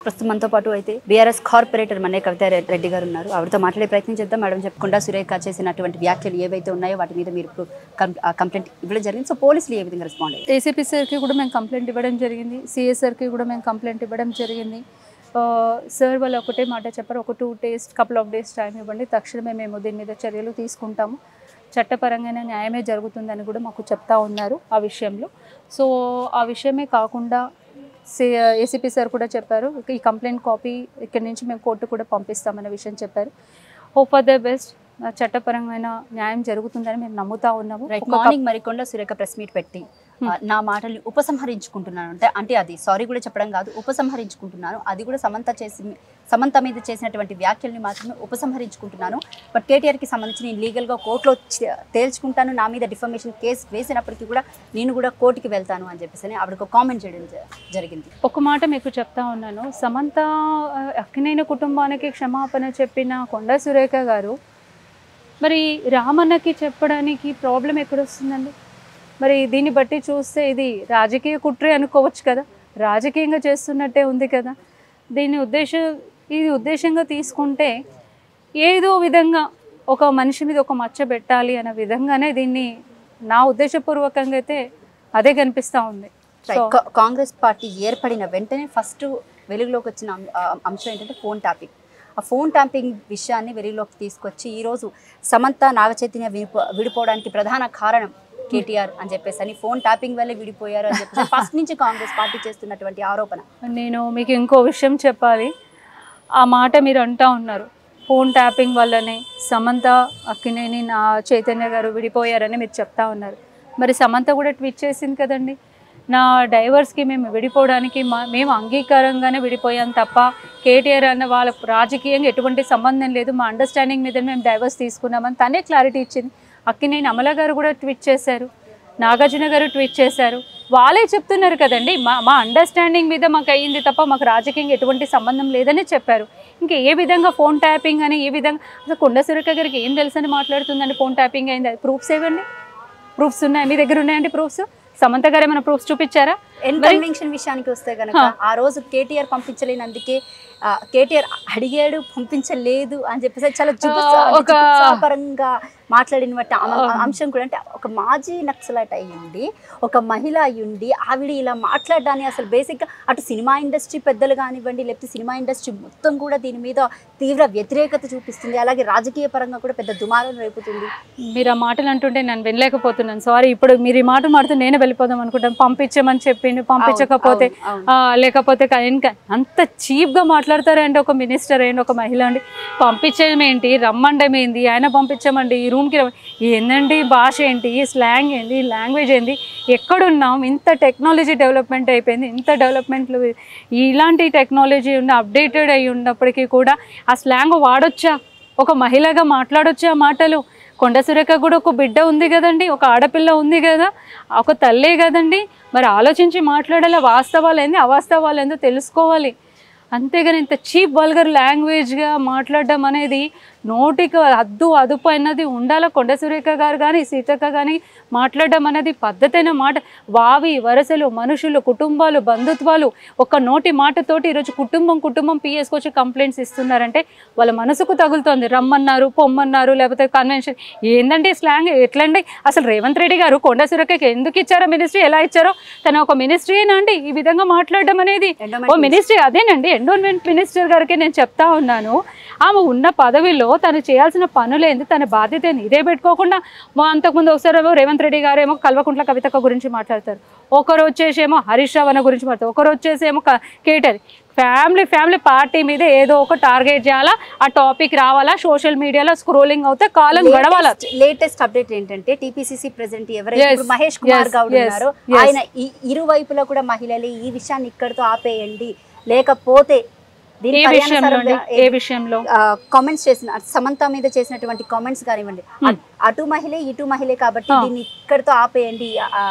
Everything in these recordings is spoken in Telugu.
ప్రస్తుతం మనతో పాటు అయితే బీఆర్ఎస్ కార్పొరేటర్ మన్నే కవితా రెడ్డి గారు ఉన్నారు. ఆవిడతో మాట్లాడే ప్రయత్నం చేద్దాం. మేడం చెప్పకుండా సురేఖ చేసినటువంటి వ్యాఖ్యలు ఏవైతే ఉన్నాయో వాటి మీద మీరు కంప్లైంట్ ఇవ్వడం జరిగింది. సో పోలీసులు ఏ విధంగా రెస్పాండ్ అయ్యారు? ఏసీపీ సార్కి కూడా మేము కంప్లైంట్ ఇవ్వడం జరిగింది, సిఏ సార్కి కూడా మేము కంప్లైంట్ ఇవ్వడం జరిగింది. సార్ వాళ్ళు ఒకటే మాట చెప్పారు, ఒక 2 days couple of days time ఇవ్వండి, తక్షణమే మేము దీని మీద చర్యలు తీసుకుంటాము, చట్టపరంగానే న్యాయమే జరుగుతుందని కూడా మాకు చెప్తా ఉన్నారు ఆ విషయంలో. సో ఆ విషయమే కాకుండా ఏసీపీ సార్ కూడా చెప్పారు, ఈ కంప్లైంట్ కాపీ ఇక్కడి నుంచి మేము కోర్టు కూడా పంపిస్తామనే విషయం చెప్పారు. హోప్ ఫర్ ద బెస్ట్, చట్టపరమైన న్యాయం జరుగుతుందని మేము నమ్ముతా ఉన్నాము. Morning Marikonda Surekha press meet పెట్టి నా మాటల్ని ఉపసంహరించుకుంటున్నాను అంటే అది సారీ కూడా చెప్పడం కాదు, ఉపసంహరించుకుంటున్నాను, అది కూడా సమంత మీద చేసినటువంటి వ్యాఖ్యల్ని మాత్రమే ఉపసంహరించుకుంటున్నాను, బట్ కేటీఆర్కి సంబంధించి నేను లీగల్గా కోర్టులో తేల్చుకుంటాను, నా మీద డిఫమేషన్ కేసు వేసినప్పటికీ కూడా నేను కూడా కోర్టుకి వెళ్తాను అని చెప్పేసి ఆవిడకు కామెంట్ చేయడం జరిగింది. ఒక మాట మీకు చెప్తా ఉన్నాను, సమంత అక్కినేని కుటుంబానికి క్షమాపణ చెప్పిన కొండా సురేఖ గారు మరి రామన్నకి చెప్పడానికి ప్రాబ్లం ఎక్కడొస్తుందండి? మరి దీన్ని బట్టి చూస్తే ఇది రాజకీయ కుట్రే అనుకోవచ్చు కదా, రాజకీయంగా చేస్తున్నట్టే ఉంది కదా. ఇది ఉద్దేశంగా తీసుకుంటే ఏదో విధంగా ఒక మనిషి మీద ఒక మచ్చ పెట్టాలి అనే విధంగానే దీన్ని నా ఉద్దేశపూర్వకంగా అయితే అదే కనిపిస్తూ ఉంది. కాంగ్రెస్ పార్టీ ఏర్పడిన వెంటనే ఫస్ట్ వెలుగులోకి వచ్చిన అంశం ఏంటంటే ఫోన్ ట్యాపింగ్. ఆ ఫోన్ ట్యాపింగ్ విషయాన్ని వెలుగులోకి తీసుకొచ్చి ఈరోజు సమంత నాగచైతన్య విడిపోవడానికి ప్రధాన కారణం కేటీఆర్ అని చెప్పేసి అని, ఫోన్ ట్యాపింగ్ వల్లే విడిపోయారు అని చెప్పేసి ఫస్ట్ నుంచి కాంగ్రెస్ పార్టీ చేస్తున్నటువంటి ఆరోపణ. నేను మీకు ఇంకో విషయం చెప్పాలి, ఆ మాట మీరు అంటూ ఉన్నారు, ఫోన్ ట్యాపింగ్ వల్లనే సమంత అక్కినేని నా చైతన్య గారు విడిపోయారని మీరు చెప్తా ఉన్నారు. మరి సమంత కూడా ట్వీట్ చేసింది కదండి, నా డైవర్స్కి మేము విడిపోవడానికి మేము అంగీకారంగానే విడిపోయాం తప్ప కేటీఆర్ అన్న వాళ్ళ రాజకీయంగా ఎటువంటి సంబంధం లేదు, మా అండర్స్టాండింగ్ మీద మేము డైవర్స్ తీసుకున్నామని తనే క్లారిటీ ఇచ్చింది. అక్కినేని అమల గారు కూడా ట్వీట్ చేశారు, నాగార్జున గారు ట్వీట్ చేశారు, వాళ్ళే చెప్తున్నారు కదండి, మా అండర్స్టాండింగ్ మీద మాకు అయ్యింది తప్ప మాకు రాజకీయంగా ఎటువంటి సంబంధం లేదని చెప్పారు. ఇంకా ఏ విధంగా ఫోన్ ట్యాపింగ్ అని, ఏ విధంగా అసలు కొండా సురేఖ గారికి ఏం తెలుసని మాట్లాడుతుందండి? ఫోన్ ట్యాపింగ్ అయింది, ప్రూఫ్స్ ఏవండి? ప్రూఫ్స్ ఉన్నాయి మీ దగ్గర? ఉన్నాయండి ప్రూఫ్స్? సమంత గారు ఏమైనా ప్రూఫ్స్ చూపించారా? కన్వెన్షన్ విషయానికి వస్తే కనుక ఆ రోజు కేటీఆర్ పంపించలేనందుకే కేటీఆర్ అడిగాడు పంపించలేదు అని చెప్పేసి చాలా జుగుప్సాకరంగా మాట్లాడిన అంశం కూడా, అంటే ఒక మాజీ నక్సలైట్ అయ్యుండి ఒక మహిళ అయ్యుండి ఆవిడ ఇలా మాట్లాడడాన్ని అసలు బేసిక్గా అటు సినిమా ఇండస్ట్రీ పెద్దలు కానివ్వండి, లేకపోతే సినిమా ఇండస్ట్రీ మొత్తం కూడా దీని మీద తీవ్ర వ్యతిరేకత చూపిస్తుంది, అలాగే రాజకీయ పరంగా కూడా పెద్ద దుమారం రేపుతుంది. మీరు ఆ మాటలు అంటుంటే నేను వినలేకపోతున్నాను, సారీ. ఇప్పుడు మీరు ఈ మాట మాట్లాడుతూ నేను వెళ్ళిపోదాం అనుకుంటాను, పంపించమని చెప్పిండు, పంపించకపోతే లేకపోతే అంత చీప్గా మాట్లాడతారండి ఒక మినిస్టర్ ఏంటి, ఒక మహిళ అండి. పంపించడం ఏంటి, రమ్మండం ఏంది, ఆయన పంపించమండి, ఈ రూమ్కి ఏందండి, భాష ఏంటి, స్లాంగ్ ఏంటి, లాంగ్వేజ్ ఏంది, ఎక్కడున్నాం? ఇంత టెక్నాలజీ డెవలప్మెంట్ అయిపోయింది, ఇంత డెవలప్మెంట్లు ఇలాంటి టెక్నాలజీ ఉన్న అప్డేటెడ్ అయి ఉన్నప్పటికీ కూడా ఆ స్లాంగ్ వాడొచ్చా? ఒక మహిళగా మాట్లాడొచ్చా ఆ మాటలు? కొండా సురేఖ కూడా ఒక బిడ్డ ఉంది కదండి, ఒక ఆడపిల్ల ఉంది కదా, ఒక తల్లే కదండి. మరి ఆలోచించి మాట్లాడాలి, వాస్తవాలు ఏంది అవాస్తవాలు ఏందో తెలుసుకోవాలి. అంతేగాని ఇంత చీప్ వల్గర్ లాంగ్వేజ్గా మాట్లాడడం అనేది నోటికి అదుపు అన్నది ఉండాలా. కొండా సురేఖ గారు కానీ సీతక్క కానీ మాట్లాడడం అనేది పద్ధతైన మాట. వావి వరసలు, మనుషులు, కుటుంబాలు, బంధుత్వాలు ఒక్క నోటి మాటతోటి ఈరోజు కుటుంబం పిఎస్కొచ్చి కంప్లైంట్స్ ఇస్తున్నారంటే వాళ్ళ మనసుకు తగులుతోంది. రమ్మన్నారు, పొమ్మన్నారు, లేకపోతే కన్వెన్షన్ ఏందండి స్లాంగ్ ఎట్లండి? అసలు రేవంత్ రెడ్డి గారు కొండా సురేఖకి ఎందుకు ఇచ్చారో మినిస్ట్రీ, ఎలా ఇచ్చారో, తన ఒక మినిస్ట్రీనా అండి ఈ విధంగా మాట్లాడడం అనేది? ఓ మినిస్ట్రీ అదేనండి, ఎండోన్మెంట్ మినిస్టర్ గారికి నేను చెప్తా ఉన్నాను, ఆమె ఉన్న పదవిలో తను చేయాల్సిన పనులేంది, తన బాధ్యత ఏంది, ఇదే పెట్టుకోకుండా అంతకుముందు ఒకసారి రేవంత్ రెడ్డి గారు ఏమో కల్వకుంట్ల కవితక్క గురించి మాట్లాడతారు, ఒకరు వచ్చేసేమో హరీష్ రావు గురించి మాట్లాడతారు, ఒకరు వచ్చేసేమో కేటీఆర్. ఫ్యామిలీ పార్టీ మీద ఏదో ఒక టార్గెట్ చేయాలా, ఆ టాపిక్ రావాలా, సోషల్ మీడియాలో స్క్రోలింగ్ అవుతే కాలం గడవాలా. లేటెస్ట్ అప్డేట్ ఏంటంటే టీపీసీసీ ప్రెసిడెంట్ ఎవరైతే మహేష్ కుమార్ గౌడ్ ఉన్నారో ఆయన ఇరువైపులా కూడా మహిళలు ఈ విషయాన్ని ఇక్కడితో ఆపేయండి, లేకపోతే కామెంట్స్ చేసిన సమంత మీద చేసినటువంటి కామెంట్స్ కానివ్వండి, అటు మహిళే ఇటు మహిళే కాబట్టి దీన్ని ఇక్కడితో ఆపేయండి,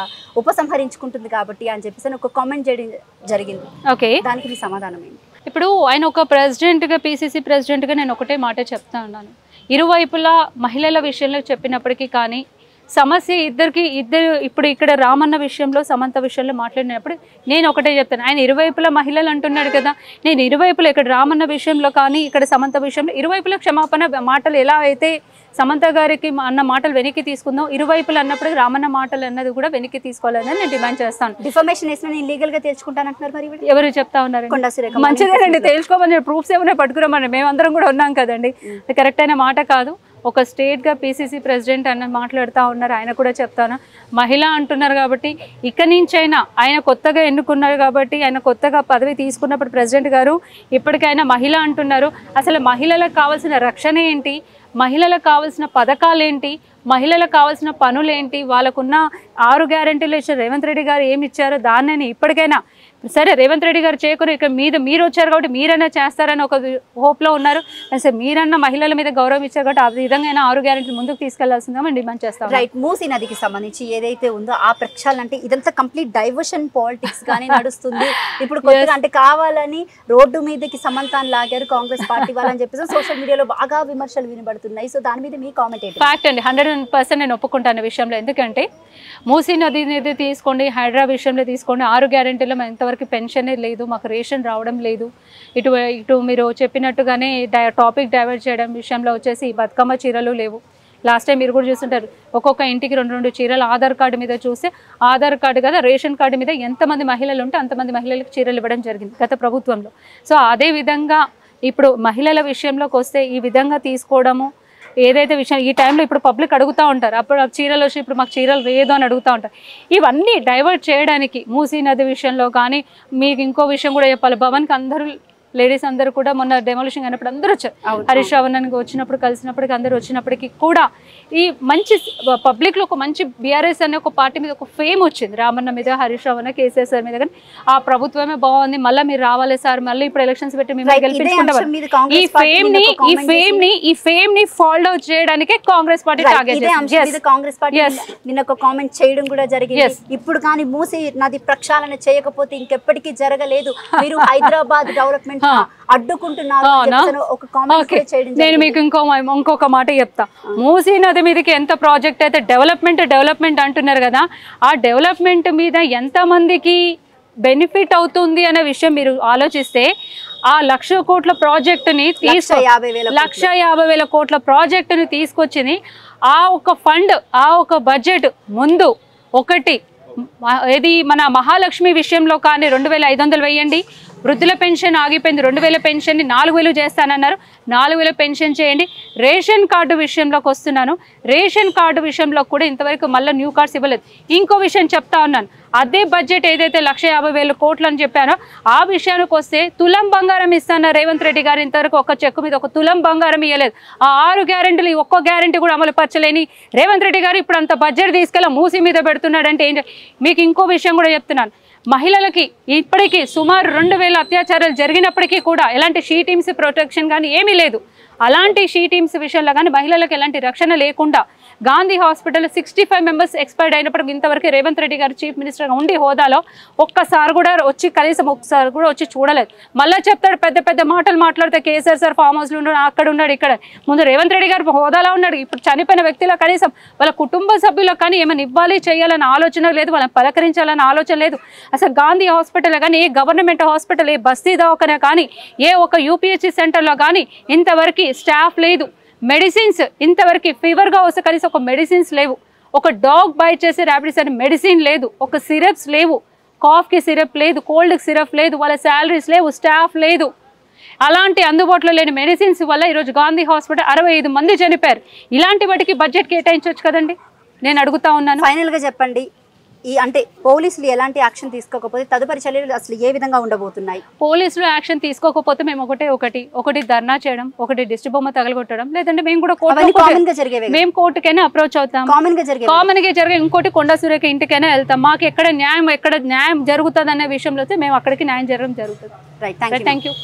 ఉపసంహరించుకుంటుంది కాబట్టి అని చెప్పేసి ఒక కామెంట్ చేయడం జరిగింది. ఓకే, దానికి మీ సమాధానం ఏంటి? ఇప్పుడు ఆయన ఒక ప్రెసిడెంట్గా, పిసిసి ప్రెసిడెంట్గా నేను ఒకటే మాట చెప్తా ఉన్నాను, ఇరువైపులా మహిళల విషయంలో చెప్పినప్పటికీ కానీ సమస్య ఇద్దరు ఇప్పుడు ఇక్కడ రామన్న విషయంలో సమంత విషయంలో మాట్లాడినప్పుడు నేను ఒకటే చెప్తాను, ఆయన ఇరువైపుల మహిళలు అంటున్నాడు కదా, నేను ఇరువైపుల ఇక్కడ రామన్న విషయంలో కానీ ఇక్కడ సమంత విషయంలో ఇరువైపుల క్షమాపణ మాటలు ఎలా అయితే సమంత గారికి అన్న మాటలు వెనక్కి తీసుకుందాం, ఇరువైపులు అన్నప్పుడు రామన్న మాటలు అన్నది కూడా వెనక్కి తీసుకోవాలని నేను డిమాండ్ చేస్తాను. డిఫమేషన్ వేసిన ఇల్లీగల్ గా తెలుసుకుంటానంటున్నారు, మరి ఎవరు చెప్తా ఉన్నారు? మంచిదేనండి, తెలుసుకోమని ప్రూఫ్స్ ఏమైనా పట్టుకురామని మేమందరం కూడా ఉన్నాం కదండి. కరెక్ట్ అయిన మాట కాదు. ఒక స్టేట్గా పీసీసీ ప్రెసిడెంట్ అన్న మాట్లాడుతూ ఉన్నారు, ఆయన కూడా చెప్తాను, మహిళ అంటున్నారు కాబట్టి ఇక్కడి నుంచైనా ఆయన కొత్తగా ఎన్నుకున్నారు కాబట్టి ఆయన కొత్తగా పదవి తీసుకున్నప్పుడు ప్రెసిడెంట్ గారు ఇప్పటికైనా మహిళ అంటున్నారు, అసలు మహిళలకు కావాల్సిన రక్షణ ఏంటి, మహిళలకు కావాల్సిన పథకాలు ఏంటి, మహిళలకు కావాల్సిన పనులేంటి, వాళ్ళకున్న 6 గ్యారెంటీలు ఇచ్చారు రేవంత్ రెడ్డి గారు ఏమి ఇచ్చారో దాన్ని ఇప్పటికైనా సరే రేవంత్ రెడ్డి గారు చేయకుని ఇక్కడ మీరు వచ్చారు కాబట్టి మీరైనా చేస్తారని ఒక హోప్లో ఉన్నారు. అసలు మీరన్నా మహిళల మీద గౌరవం ఇచ్చారు కాబట్టి ఆ విధంగా 6 గ్యారెంటీలు ముందుకు తీసుకెళ్లాల్సిందా మేము డిమాండ్ చేస్తాం. రైట్. మూసీ నదికి సంబంధించి ఏదైతే ఉందో ఆ ప్రక్షాళన అంటే ఇదంతా కంప్లీట్ డైవర్షన్ పాలిటిక్స్ గానే నడుస్తుంది. ఇప్పుడు కొత్తగా అంటే కావాలని రోడ్డు మీదకి సమంతాన్ని లాగారు కాంగ్రెస్ పార్టీ వాళ్ళని చెప్పేసి సోషల్ మీడియాలో బాగా విమర్శలు వినబడుతున్నాయి. సో దాని మీద మీ కామెంట్ ఏంటి? ఫ్యాక్ట్ అండి, 100% నేను ఒప్పుకుంటాను విషయంలో. ఎందుకంటే మూసీ నది తీసుకోండి, హైడ్రా విషయంలో తీసుకోండి, 6 గ్యారెంటీలో ఎంతవరకు పెన్షనే లేదు, మాకు రేషన్ రావడం లేదు. ఇటు మీరు చెప్పినట్టుగానే టాపిక్ డైవర్ట్ చేయడం విషయంలో వచ్చేసి బతుకమ్మ చీరలు లేవు. లాస్ట్ టైం మీరు కూడా చూస్తుంటారు, ఒక్కొక్క ఇంటికి 2 చీరలు ఆధార్ కార్డు మీద చూస్తే ఆధార్ కార్డు కదా రేషన్ కార్డు మీద ఎంతమంది మహిళలు ఉంటే అంతమంది మహిళలకు చీరలు ఇవ్వడం జరిగింది గత ప్రభుత్వంలో. సో అదే విధంగా ఇప్పుడు మహిళల విషయంలోకి వస్తే ఈ విధంగా తీసుకోవడము ఏదైతే విషయం ఈ టైంలో ఇప్పుడు పబ్లిక్ అడుగుతూ ఉంటారు, అప్పుడు చీరలు వచ్చి ఇప్పుడు మాకు చీరలు లేదు అని అడుగుతూ ఉంటారు. ఇవన్నీ డైవర్ట్ చేయడానికి మూసీ నది విషయంలో కానీ మీకు ఇంకో విషయం కూడా చెప్పాలి, భవన్కి అందరూ లేడీస్ అందరూ కూడా మొన్న డెమోలిషన్ అయినప్పుడు అందరూ వచ్చారు, హరీష్ రావణ్ వచ్చినప్పుడు కలిసినప్పటికీ అందరూ వచ్చినప్పటికీ కూడా ఈ మంచి పబ్లిక్లో ఒక మంచి బీఆర్ఎస్ అనే ఒక పార్టీ మీద ఒక ఫేమ్ వచ్చింది, రామన్న మీద, హరీష్ రావణ్, కేసీఆర్ సార్ మీద. కానీ ఆ ప్రభుత్వమే బాగుంది, మళ్ళీ మీరు రావాలి సార్, మళ్ళీ ఇప్పుడు ఎలక్షన్స్ పెట్టి మేము గెలిపించుకుంటాం. ఈ ఫేమ్ ని ఫాలో అవుట్ చేయడానికే కాంగ్రెస్ పార్టీ కాంగ్రెస్ పార్టీ నిన్న ఒక కామెంట్ చేయడం కూడా జరిగింది. ఇప్పుడు కానీ మూసీ నది ప్రక్షాళన చేయకపోతే ఇంకెప్పటికీ జరగలేదు, మీరు హైదరాబాద్ డెవలప్మెంట్ అడ్డుకుంటున్నారు. నేను మీకు ఇంకొక మాట చెప్తా, మూసీ నది మీదకి ఎంత ప్రాజెక్ట్ అయితే డెవలప్మెంట్ అంటున్నారు కదా, ఆ డెవలప్మెంట్ మీద ఎంత మందికి బెనిఫిట్ అవుతుంది అనే విషయం మీరు ఆలోచిస్తే ఆ 1,00,000 కోట్ల ప్రాజెక్టుని 1,50,000 కోట్ల ప్రాజెక్టుని తీసుకొచ్చింది ఆ ఒక ఫండ్, ఆ ఒక బడ్జెట్ ముందు ఒకటి ఏది మన మహాలక్ష్మి విషయంలో కానీ 2,500 వేయండి, వృద్ధుల పెన్షన్ ఆగిపోయింది, 2,000 పెన్షన్ని 4,000 చేస్తానన్నారు, 4,000 పెన్షన్ చేయండి. రేషన్ కార్డు విషయంలోకి వస్తున్నాను, రేషన్ కార్డు విషయంలో కూడా ఇంతవరకు మళ్ళీ న్యూ కార్డ్స్ ఇవ్వలేదు. ఇంకో విషయం చెప్తా ఉన్నాను, అదే బడ్జెట్ ఏదైతే 1,50,000 కోట్లు అని చెప్పానో ఆ విషయానికి వస్తే తులం బంగారం ఇస్తాను రేవంత్ రెడ్డి గారు ఇంతవరకు ఒక చెక్కు మీద ఒక తులం బంగారం ఇవ్వలేదు. ఆ 6 గ్యారెంటీలు ఒక్క గ్యారెంటీ కూడా అమలు పరచలేని రేవంత్ రెడ్డి గారు ఇప్పుడు అంత బడ్జెట్ తీసుకెళ్ళి మూసీ మీద పెడుతున్నాడంటే ఏం? మీకు ఇంకో విషయం కూడా చెప్తున్నాను, మహిళలకి ఇప్పటికీ సుమారు 2,000 అత్యాచారాలు జరిగినప్పటికీ కూడా ఎలాంటి షీ టీమ్స్ ప్రొటెక్షన్ కానీ ఏమీ లేదు. అలాంటి షీ టీమ్స్ విషయంలో కానీ మహిళలకు ఎలాంటి రక్షణ లేకుండా గాంధీ హాస్పిటల్ 65 మెంబర్స్ ఎక్స్పైర్డ్ అయినప్పటికీ ఇంతవరకు రేవంత్ రెడ్డి గారు చీఫ్ మినిస్టర్గా ఉండి హోదాలో ఒక్కసారి కూడా వచ్చి కనీసం ఒకసారి కూడా వచ్చి చూడలేదు. మళ్ళీ చెప్తాడు పెద్ద పెద్ద మాటలు మాట్లాడితే కేసీఆర్ సార్ ఫామ్ హౌస్లో ఉన్నాడు, అక్కడ ఉన్నాడు, ఇక్కడ. ముందు రేవంత్ రెడ్డి గారు హోదాలో ఉన్నాడు, ఇప్పుడు చనిపోయిన వ్యక్తిలో కనీసం వాళ్ళ కుటుంబ సభ్యులకు కానీ ఏమైనా ఇవ్వాలి చేయాలన్న ఆలోచన లేదు, వాళ్ళని పలకరించాలన్న ఆలోచన లేదు. అసలు గాంధీ హాస్పిటల్ కానీ ఏ గవర్నమెంట్ హాస్పిటల్ ఏ బస్తీ దవాఖాన కానీ ఏ ఒక యూపీహెచ్సి సెంటర్లో కానీ ఇంతవరకు స్టాఫ్ లేదు, మెడిసిన్స్ ఇంతవరకు ఫీవర్గా వస్తే కనీసం ఒక మెడిసిన్స్ లేవు, ఒక డాగ్ బైట్ చేసే ర్యాపిడ్స్ అని మెడిసిన్ లేదు, ఒక సిరప్స్ లేవు, కాఫ్కి సిరప్ లేదు, కోల్డ్కి సిరప్ లేదు, వాళ్ళ శాలరీస్ లేవు, స్టాఫ్ లేదు. అలాంటి అందుబాటులో లేని మెడిసిన్స్ వల్ల ఈరోజు గాంధీ హాస్పిటల్ 65 మంది చనిపోయారు. ఇలాంటి వాటికి బడ్జెట్ కేటాయించవచ్చు కదండి, నేను అడుగుతా ఉన్నాను. ఫైనల్గా చెప్పండి, ఈ అంటే పోలీసులు ఎలాంటి యాక్షన్ తీసుకోకపోతే తదుపరి చర్యలు అసలు ఏ విధంగా ఉండబోతున్నాయి? పోలీసులు యాక్షన్ తీసుకోకపోతే మేము ఒకటి ధర్నా చేయడం, ఒకటి దిష్టి బొమ్మ తగలగొట్టడం, లేదంటే మేము కూడా మేము కోర్టుకైనా అప్రోచ్ అవుతాం, కామన్ గా జరిగే. ఇంకోటి కొండా సురేఖ ఇంటికైనా వెళ్తాం, మాకు ఎక్కడ న్యాయం జరుగుతుంది అనే విషయంలో మేము అక్కడికి న్యాయం జరగడం జరుగుతుంది. Right, thank you.